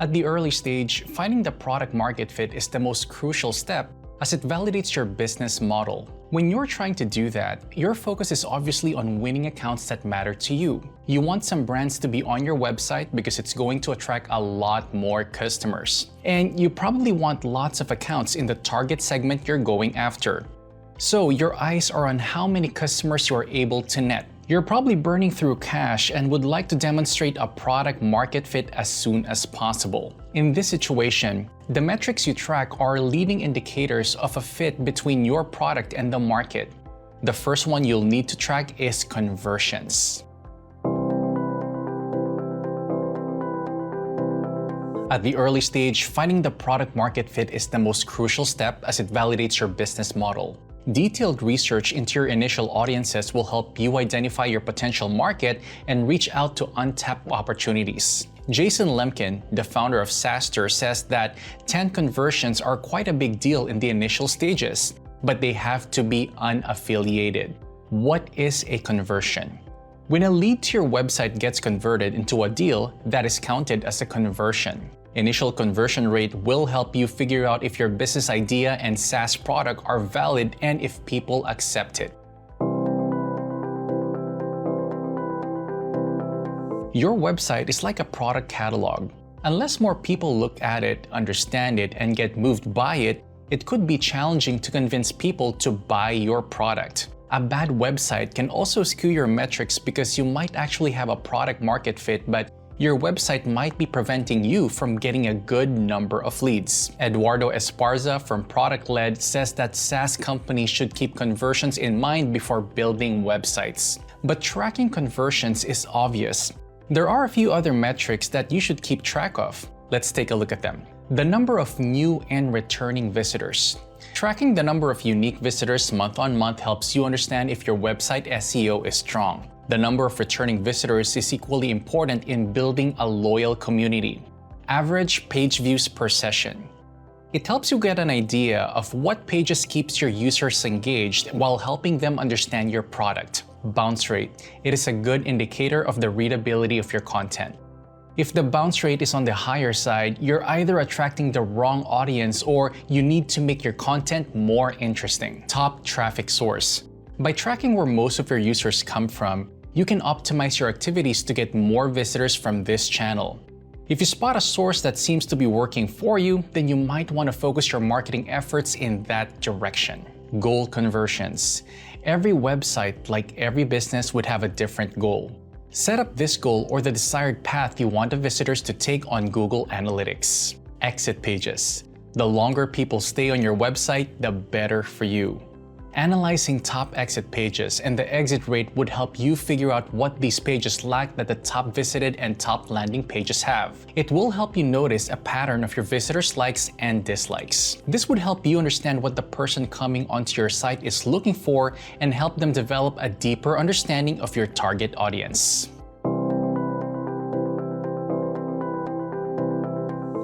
At the early stage, finding the product market fit is the most crucial step as it validates your business model. When you're trying to do that, your focus is obviously on winning accounts that matter to you. You want some brands to be on your website because it's going to attract a lot more customers. And you probably want lots of accounts in the target segment you're going after. So your eyes are on how many customers you are able to net. You're probably burning through cash and would like to demonstrate a product market fit as soon as possible. In this situation, the metrics you track are leading indicators of a fit between your product and the market. The first one you'll need to track is conversions. At the early stage, finding the product market fit is the most crucial step as it validates your business model. Detailed research into your initial audiences will help you identify your potential market and reach out to untapped opportunities. Jason Lemkin, the founder of SaaSter, says that 10 conversions are quite a big deal in the initial stages, but they have to be unaffiliated. What is a conversion? When a lead to your website gets converted into a deal, that is counted as a conversion. Initial conversion rate will help you figure out if your business idea and SaaS product are valid and if people accept it. Your website is like a product catalog. Unless more people look at it, understand it, and get moved by it, it could be challenging to convince people to buy your product. A bad website can also skew your metrics because you might actually have a product market fit, but your website might be preventing you from getting a good number of leads. Eduardo Esparza from Product Led says that SaaS companies should keep conversions in mind before building websites. But tracking conversions is obvious. There are a few other metrics that you should keep track of. Let's take a look at them. The number of new and returning visitors. Tracking the number of unique visitors month on month helps you understand if your website SEO is strong. The number of returning visitors is equally important in building a loyal community. Average page views per session. It helps you get an idea of what pages keeps your users engaged while helping them understand your product. Bounce rate. It is a good indicator of the readability of your content. If the bounce rate is on the higher side, you're either attracting the wrong audience or you need to make your content more interesting. Top traffic source. By tracking where most of your users come from, you can optimize your activities to get more visitors from this channel. If you spot a source that seems to be working for you, then you might want to focus your marketing efforts in that direction. Goal conversions. Every website, like every business, would have a different goal. Set up this goal or the desired path you want the visitors to take on Google Analytics. Exit pages. The longer people stay on your website, the better for you. Analyzing top exit pages and the exit rate would help you figure out what these pages lack that the top visited and top landing pages have. It will help you notice a pattern of your visitors' likes and dislikes. This would help you understand what the person coming onto your site is looking for and help them develop a deeper understanding of your target audience.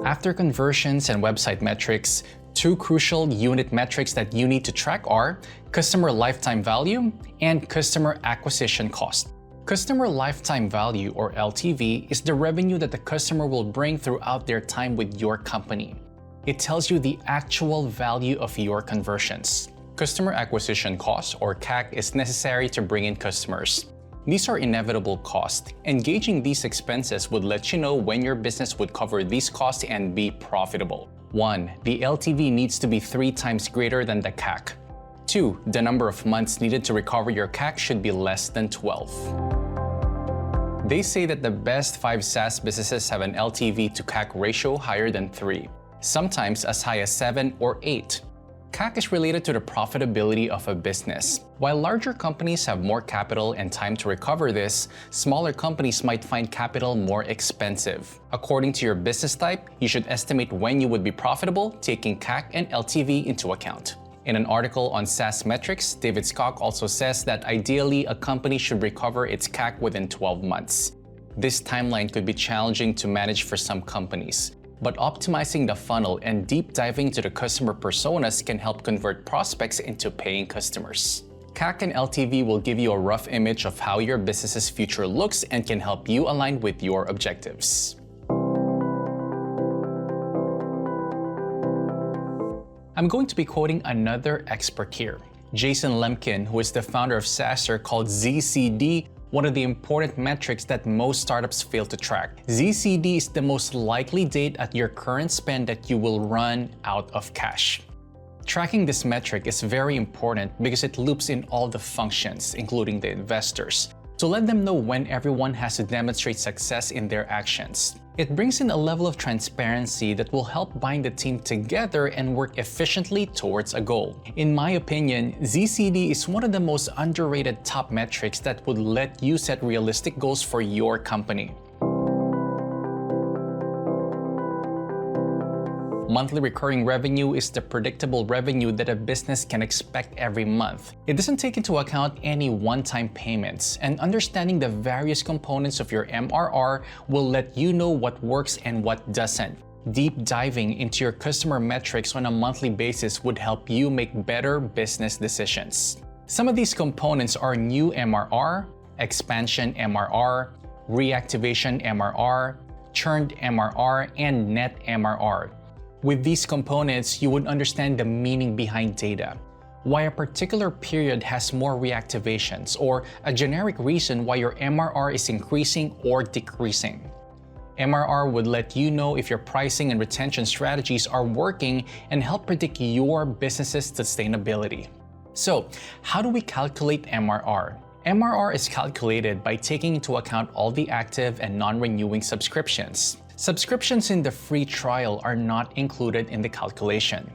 After conversions and website metrics, two crucial unit metrics that you need to track are customer lifetime value and customer acquisition cost. Customer lifetime value, or LTV, is the revenue that the customer will bring throughout their time with your company. It tells you the actual value of your conversions. Customer acquisition cost, or CAC, is necessary to bring in customers. These are inevitable costs. Engaging these expenses would let you know when your business would cover these costs and be profitable. 1. The LTV needs to be 3 times greater than the CAC. 2. The number of months needed to recover your CAC should be less than 12. They say that the best 5 SaaS businesses have an LTV to CAC ratio higher than 3, sometimes as high as 7 or 8. CAC is related to the profitability of a business. While larger companies have more capital and time to recover this, smaller companies might find capital more expensive. According to your business type, you should estimate when you would be profitable, taking CAC and LTV into account. In an article on SaaS metrics, David Skok also says that ideally a company should recover its CAC within 12 months. This timeline could be challenging to manage for some companies, but optimizing the funnel and deep diving into the customer personas can help convert prospects into paying customers. CAC and LTV will give you a rough image of how your business's future looks and can help you align with your objectives. I'm going to be quoting another expert here, Jason Lemkin, who is the founder of SaaS called ZCD, one of the important metrics that most startups fail to track. ZCD is the most likely date at your current spend that you will run out of cash. Tracking this metric is very important because it loops in all the functions, including the investors, to let them know when everyone has to demonstrate success in their actions. It brings in a level of transparency that will help bind the team together and work efficiently towards a goal. In my opinion, ZCD is one of the most underrated top metrics that would let you set realistic goals for your company. Monthly recurring revenue is the predictable revenue that a business can expect every month. It doesn't take into account any one-time payments, and understanding the various components of your MRR will let you know what works and what doesn't. Deep diving into your customer metrics on a monthly basis would help you make better business decisions. Some of these components are new MRR, expansion MRR, reactivation MRR, churned MRR, and net MRR. With these components, you would understand the meaning behind data, why a particular period has more reactivations, or a generic reason why your MRR is increasing or decreasing. MRR would let you know if your pricing and retention strategies are working and help predict your business's sustainability. So, how do we calculate MRR? MRR is calculated by taking into account all the active and non-renewing subscriptions. Subscriptions in the free trial are not included in the calculation.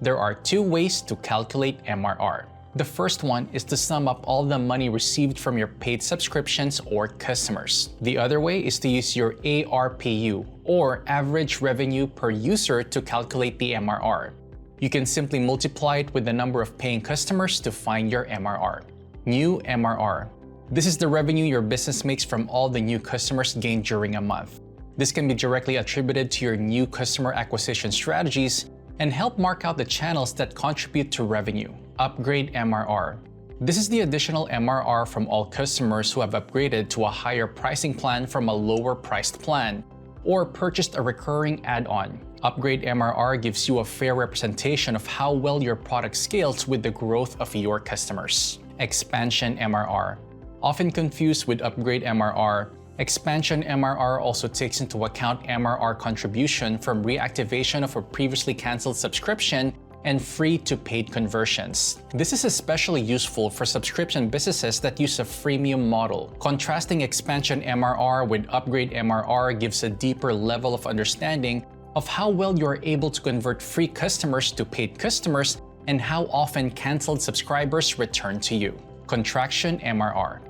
There are two ways to calculate MRR. The first one is to sum up all the money received from your paid subscriptions or customers. The other way is to use your ARPU, or average revenue per user, to calculate the MRR. You can simply multiply it with the number of paying customers to find your MRR. New MRR. This is the revenue your business makes from all the new customers gained during a month. This can be directly attributed to your new customer acquisition strategies and help mark out the channels that contribute to revenue. Upgrade MRR. This is the additional MRR from all customers who have upgraded to a higher pricing plan from a lower priced plan, or purchased a recurring add-on. Upgrade MRR gives you a fair representation of how well your product scales with the growth of your customers. Expansion MRR. Often confused with upgrade MRR, expansion MRR also takes into account MRR contribution from reactivation of a previously canceled subscription and free to paid conversions. This is especially useful for subscription businesses that use a freemium model. Contrasting expansion MRR with upgrade MRR gives a deeper level of understanding of how well you are able to convert free customers to paid customers and how often canceled subscribers return to you. Contraction MRR.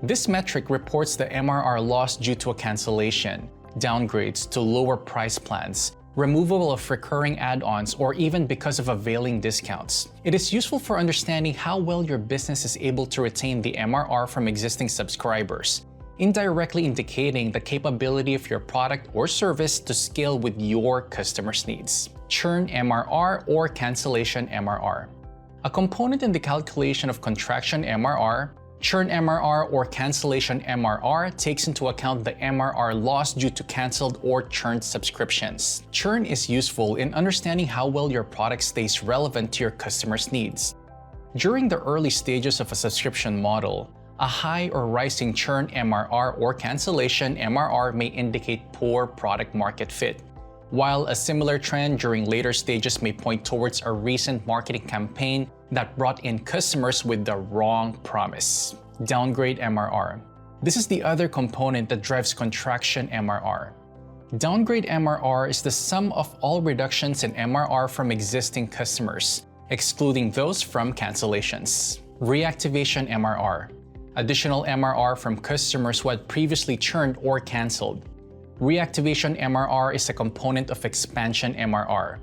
This metric reports the MRR loss due to a cancellation, downgrades to lower price plans, removal of recurring add-ons, or even because of availing discounts. It is useful for understanding how well your business is able to retain the MRR from existing subscribers, indirectly indicating the capability of your product or service to scale with your customers' needs. Churn MRR or cancellation MRR. A component in the calculation of contraction MRR, churn MRR or cancellation MRR takes into account the MRR loss due to canceled or churned subscriptions. Churn is useful in understanding how well your product stays relevant to your customers' needs. During the early stages of a subscription model, a high or rising churn MRR or cancellation MRR may indicate poor product market fit, while a similar trend during later stages may point towards a recent marketing campaign that brought in customers with the wrong promise. Downgrade MRR. This is the other component that drives contraction MRR. Downgrade MRR is the sum of all reductions in MRR from existing customers, excluding those from cancellations. Reactivation MRR. Additional MRR from customers who had previously churned or canceled. Reactivation MRR is a component of expansion MRR.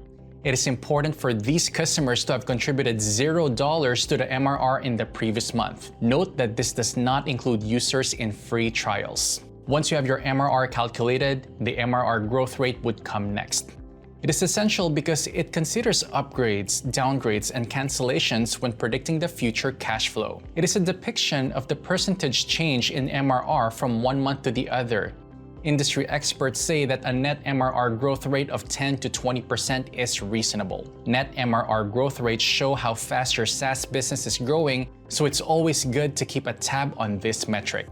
It is important for these customers to have contributed $0 to the MRR in the previous month. Note that this does not include users in free trials. Once you have your MRR calculated, the MRR growth rate would come next. It is essential because it considers upgrades, downgrades, and cancellations when predicting the future cash flow. It is a depiction of the percentage change in MRR from one month to the other, Industry experts say that a net MRR growth rate of 10 to 20% is reasonable. Net MRR growth rates show how fast your SaaS business is growing, so it's always good to keep a tab on this metric.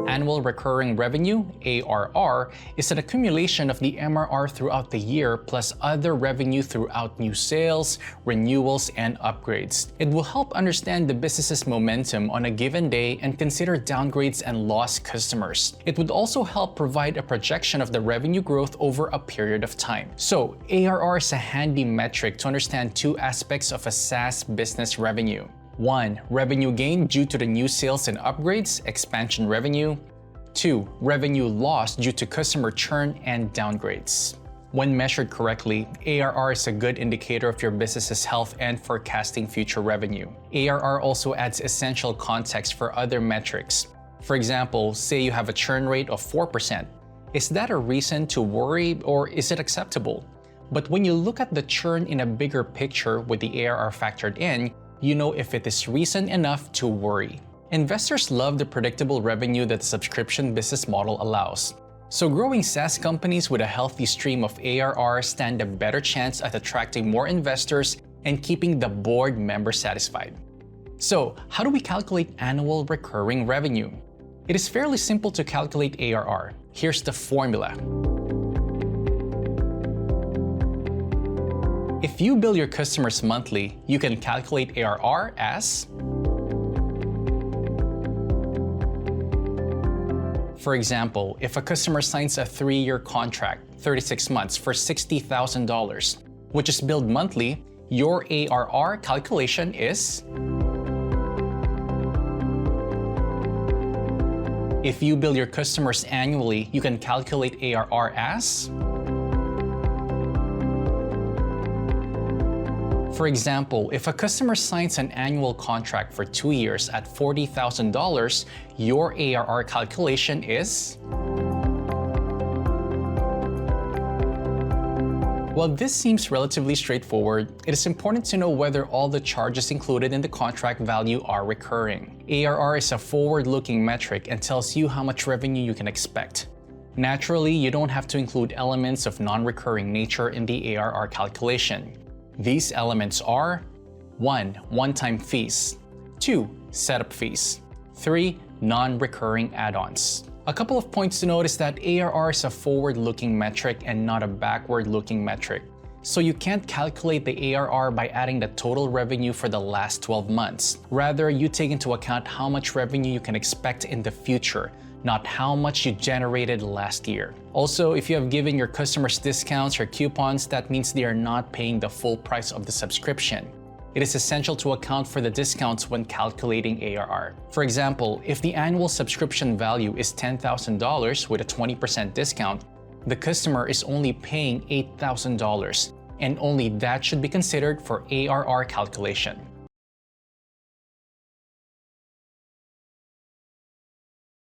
Annual recurring revenue, ARR, is an accumulation of the MRR throughout the year plus other revenue throughout new sales, renewals, and upgrades. It will help understand the business's momentum on a given day and consider downgrades and lost customers. It would also help provide a projection of the revenue growth over a period of time. So, ARR is a handy metric to understand two aspects of a SaaS business revenue. 1. Revenue gain due to the new sales and upgrades, expansion revenue. 2. Revenue lost due to customer churn and downgrades. When measured correctly, ARR is a good indicator of your business's health and forecasting future revenue. ARR also adds essential context for other metrics. For example, say you have a churn rate of 4%. Is that a reason to worry or is it acceptable? But when you look at the churn in a bigger picture with the ARR factored in, you know if it is reason enough to worry. Investors love the predictable revenue that the subscription business model allows. So growing SaaS companies with a healthy stream of ARR stand a better chance at attracting more investors and keeping the board members satisfied. So how do we calculate annual recurring revenue? It is fairly simple to calculate ARR. Here's the formula. If you bill your customers monthly, you can calculate ARR as, for example, if a customer signs a 3-year contract, 36 months for $60,000, which is billed monthly, your ARR calculation is, if you bill your customers annually, you can calculate ARR as, for example, if a customer signs an annual contract for 2 years at $40,000, your ARR calculation is, while this seems relatively straightforward, it is important to know whether all the charges included in the contract value are recurring. ARR is a forward-looking metric and tells you how much revenue you can expect. Naturally, you don't have to include elements of non-recurring nature in the ARR calculation. These elements are 1. One-time fees. 2. Setup fees. 3. Non-recurring add-ons. A couple of points to note is that ARR is a forward-looking metric and not a backward-looking metric. So you can't calculate the ARR by adding the total revenue for the last 12 months. Rather, you take into account how much revenue you can expect in the future, not how much you generated last year. Also, if you have given your customers discounts or coupons, that means they are not paying the full price of the subscription. It is essential to account for the discounts when calculating ARR. For example, if the annual subscription value is $10,000 with a 20% discount, the customer is only paying $8,000, and only that should be considered for ARR calculation.